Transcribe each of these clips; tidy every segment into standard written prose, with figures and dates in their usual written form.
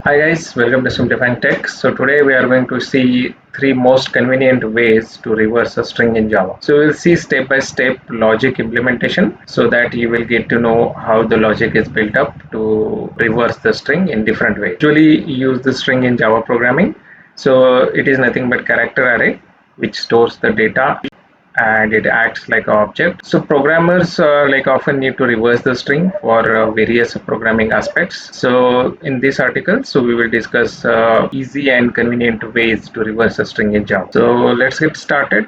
Hi guys, welcome to Simplifying Tech. So today we are going to see three most convenient ways to reverse a string in Java. So we'll see step-by-step logic implementation so that you will get to know how the logic is built up to reverse the string in different ways. Usually use the string in Java programming. So it is nothing but character array which stores the data and it acts like an object. So programmers often need to reverse the string for various programming aspects. So in this article, so we will discuss easy and convenient ways to reverse a string in Java. So let's get started.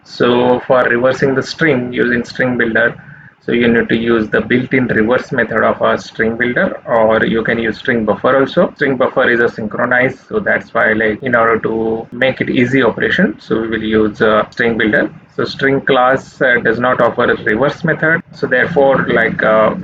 So for reversing the string using StringBuilder, so you need to use the built-in reverse method of a StringBuilder, or you can use string buffer also. String buffer is a synchronized, so that's why in order to make it easy operation, so we will use StringBuilder. So string class does not offer a reverse method, so therefore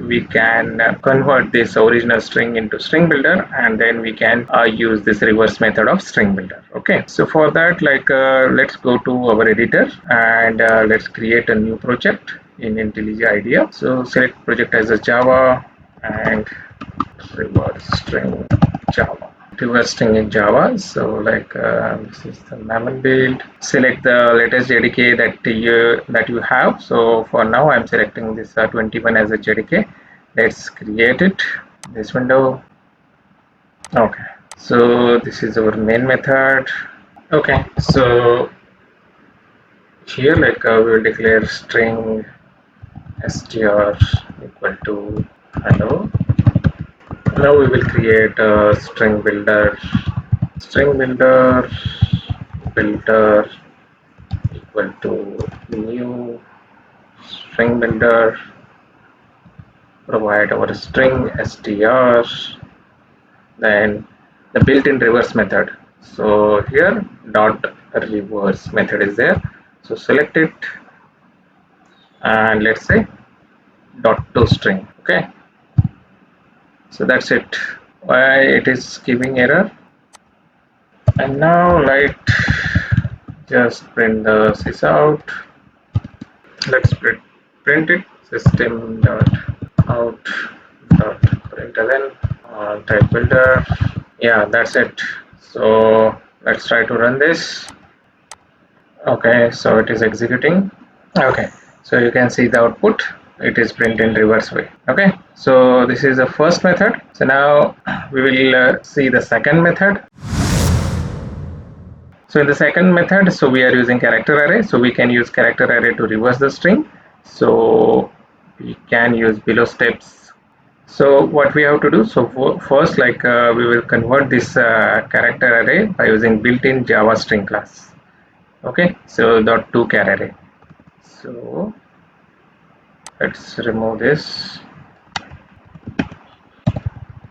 we can convert this original string into StringBuilder, and then we can use this reverse method of StringBuilder. Okay, so for that let's go to our editor and let's create a new project in IntelliJ IDEA. So select project as a Java and reverse string Java. Reverse string in Java. So this is the manual build. Select the latest JDK that you have. So for now I'm selecting this 21 as a JDK. Let's create it. This window. Okay. So this is our main method. Okay. So here we will declare string str equal to hello. Now we will create a string builder builder equal to new string builder, provide our string str, then the built-in reverse method. So here dot reverse method is there, so select it and let's say dot to string. Okay, so that's it. Why it is giving error? And now just print the sys out. Let's print it system dot out dot println type builder. Yeah, that's it. So let's try to run this. Okay, so it is executing. Okay, so you can see the output, it is print in reverse way. Okay, so this is the first method. So now we will see the second method. So in the second method, so we are using character array, so we can use character array to reverse the string. So we can use below steps. So what we have to do, so first we will convert this character array by using built-in Java string class. Okay, so .toChar array. So let's remove this.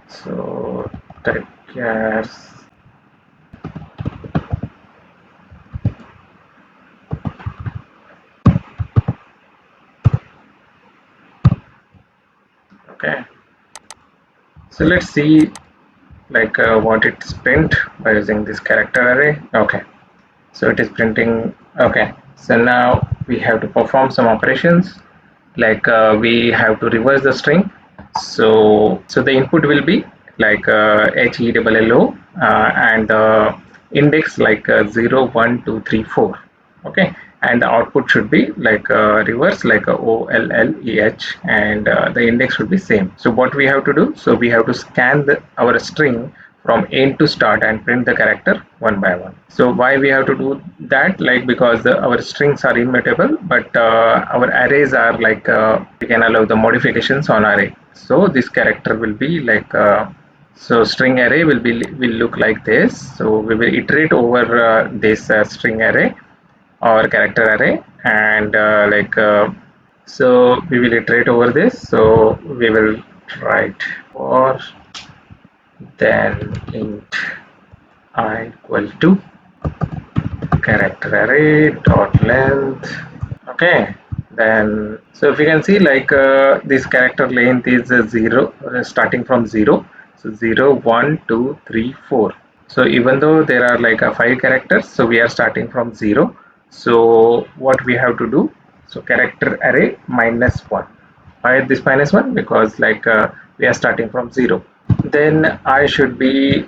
So type char. Okay, so let's see what it's print by using this character array. Okay, so it is printing. Okay, so now we have to perform some operations, we have to reverse the string. So the input will be HELLO and the index 0 1 2 3 4. Okay, and the output should be reverse OLLEH, and the index should be same. So what we have to do, so we have to scan our string from end to start and print the character one by one. So why we have to do that, because our strings are immutable, but our arrays are we can allow the modifications on array. So this character will be so string array will look like this. So we will iterate over this string array or character array, and so we will iterate over this. So we will write for then int I equal to character array dot length. Okay, then so if you can see this character length is 0 starting from 0. So 0 1 2 3 4. So even though there are 5 characters, so we are starting from 0. So what we have to do, so character array -1. Why this -1? Because we are starting from 0. then I should be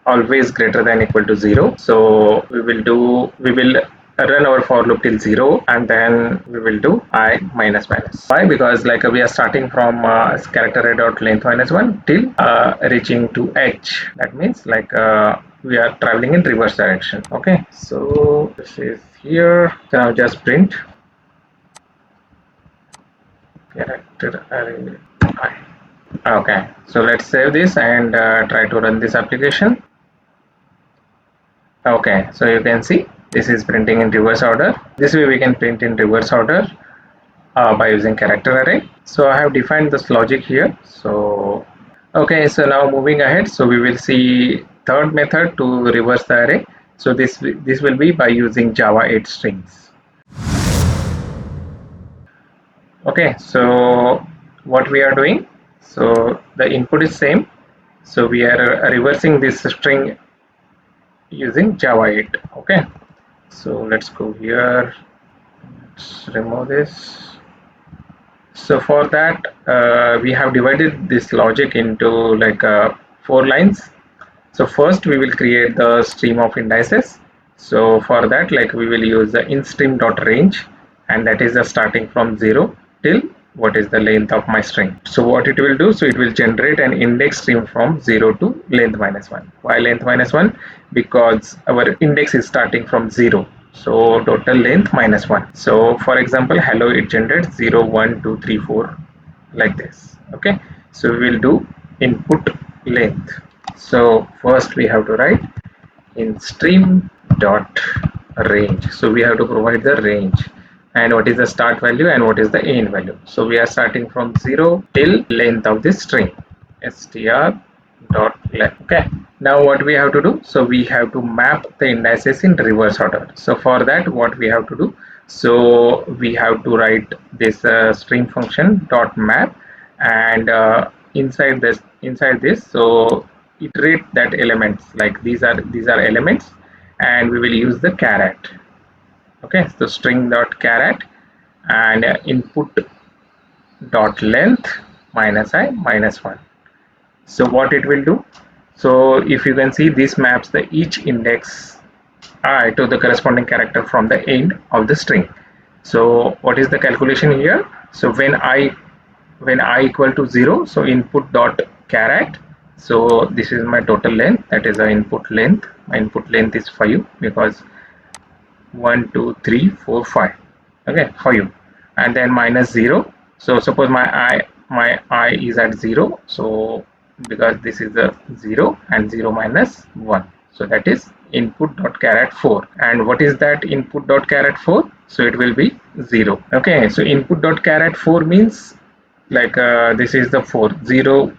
always greater than equal to 0. So we will run our for loop till 0, and then we will do I minus minus. Why? Because like we are starting from character array dot length minus 1 till reaching to h. That means like we are traveling in reverse direction. Okay, so this is here. So now just print character array I. Okay, so let's save this and try to run this application. Okay, so you can see this is printing in reverse order. This way we can print in reverse order by using character array. So I have defined this logic here. So okay, so now moving ahead, so we will see third method to reverse the array. So this will be by using Java 8 strings. Okay, so what we are doing, so the input is same, so we are reversing this string using Java 8. Okay, so let's go here, let's remove this. So for that we have divided this logic into like 4 lines. So first we will create the stream of indices. So for that, like we will use the inStream.range, and that is the starting from 0 till what is the length of my string. So what it will do, so it will generate an index stream from 0 to length minus 1. Why length minus 1? Because our index is starting from 0. So total length minus 1. So for example, hello, it generates 0, 1, 2, 3, 4 like this. Okay, so we will do input length. So first we have to write in stream dot range. So we have to provide the range, and what is the start value and what is the end value. So we are starting from 0 till length of this string, str dot length. Okay, now what we have to do, so we have to map the indices in reverse order. So for that, what we have to do, so we have to write this string function dot map, and inside this, so iterate that elements, like these are elements, and we will use the caret. Okay, so string dot caret and input dot length minus I minus 1. So what it will do, so if you can see, this maps the each index I to the corresponding character from the end of the string. So what is the calculation here? So when I equal to 0, so input dot caret, so this is my total length, that is the input length. My input length is 5 because 1 2 3 4 5. Okay, 5, and then minus 0. So suppose my I is at 0, so because this is the 0, and 0 minus 1, so that is input dot caret 4. And what is that input dot caret 4? So it will be 0. Okay, so input dot caret 4 means like this is the 4, 0,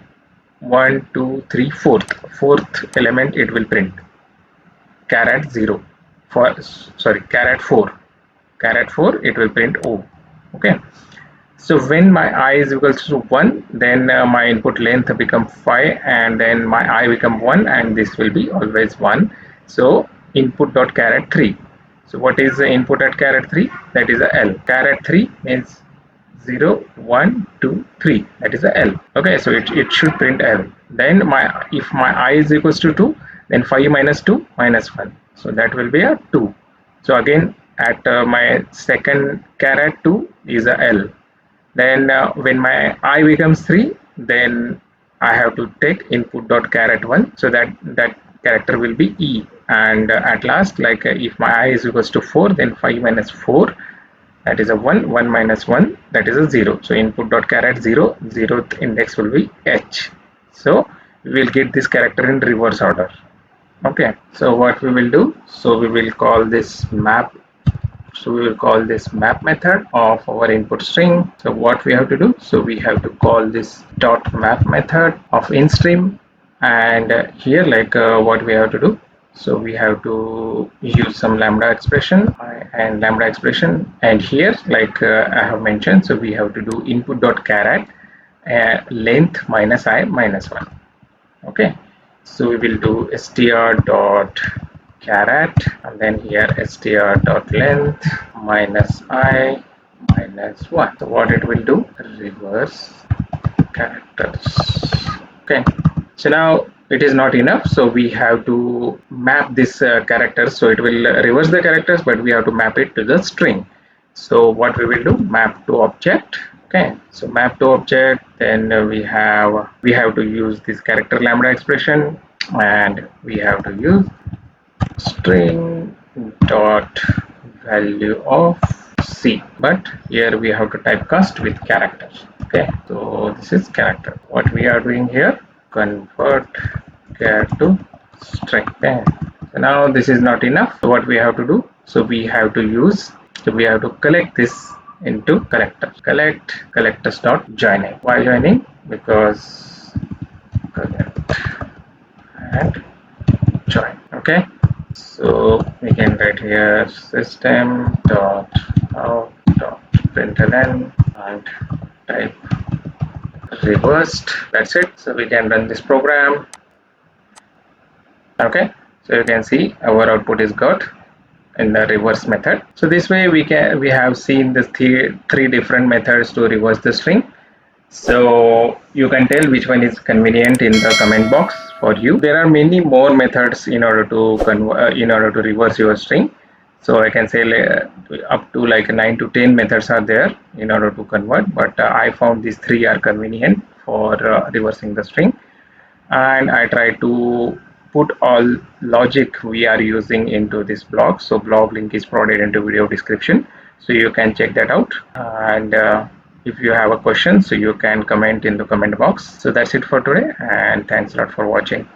1 2 3, fourth element it will print caret 0, for sorry caret 4 it will print O. Okay, so when my I is equals to 1, then my input length become 5, and then my I become 1, and this will be always 1. So input dot caret 3. So what is the input at caret 3? That is a L. Caret 3 means 0 1 2 3, that is a L. Okay, so it should print L. Then if my I is equals to 2, then 5 minus 2 minus 1, so that will be a 2. So again at my second caret 2 is a L. Then when my I becomes 3, then I have to take input dot caret 1, so that character will be E. And at last, like if my I is equals to 4, then 5 minus 4, that is a 1, 1 minus 1, that is a 0. So input dot caret 0, 0th index will be H. So we will get this character in reverse order. Okay, so what we will do, so we will call this map. So we will call this map method of our input string. So what we have to do, so we have to call this dot map method of inStream, and here like what we have to do, so we have to use some lambda expression and here like I have mentioned, so we have to do input dot caret length minus I minus 1. Okay, so we will do str dot caret, and then here str dot length minus I minus 1. So what it will do, reverse characters. Okay, So now it is not enough, so we have to map this characters. So it will reverse the characters, but we have to map it to the string. So what we will do, map to object. Okay, so map to object, then we have to use this character lambda expression, and we have to use string dot value of c, but here we have to typecast with characters. Okay, so this is character. What we are doing here, convert char to string. Okay, so now this is not enough. So what we have to do, so we have to collect this into collectors. Collectors dot joining. Why joining? Because collect and join. Okay, so we can write here system dot out dot println and type reversed. That's it. So we can run this program. Okay, so you can see our output is got in the reverse method. So this way we have seen the three different methods to reverse the string. So you can tell which one is convenient in the comment box for you. There are many more methods in order to reverse your string. So I can say up to like 9 to 10 methods are there in order to convert, but I found these three are convenient for reversing the string. And I try to put all logic we are using into this blog. So blog link is provided into video description, so you can check that out. And if you have a question, so you can comment in the comment box. So that's it for today, and thanks a lot for watching.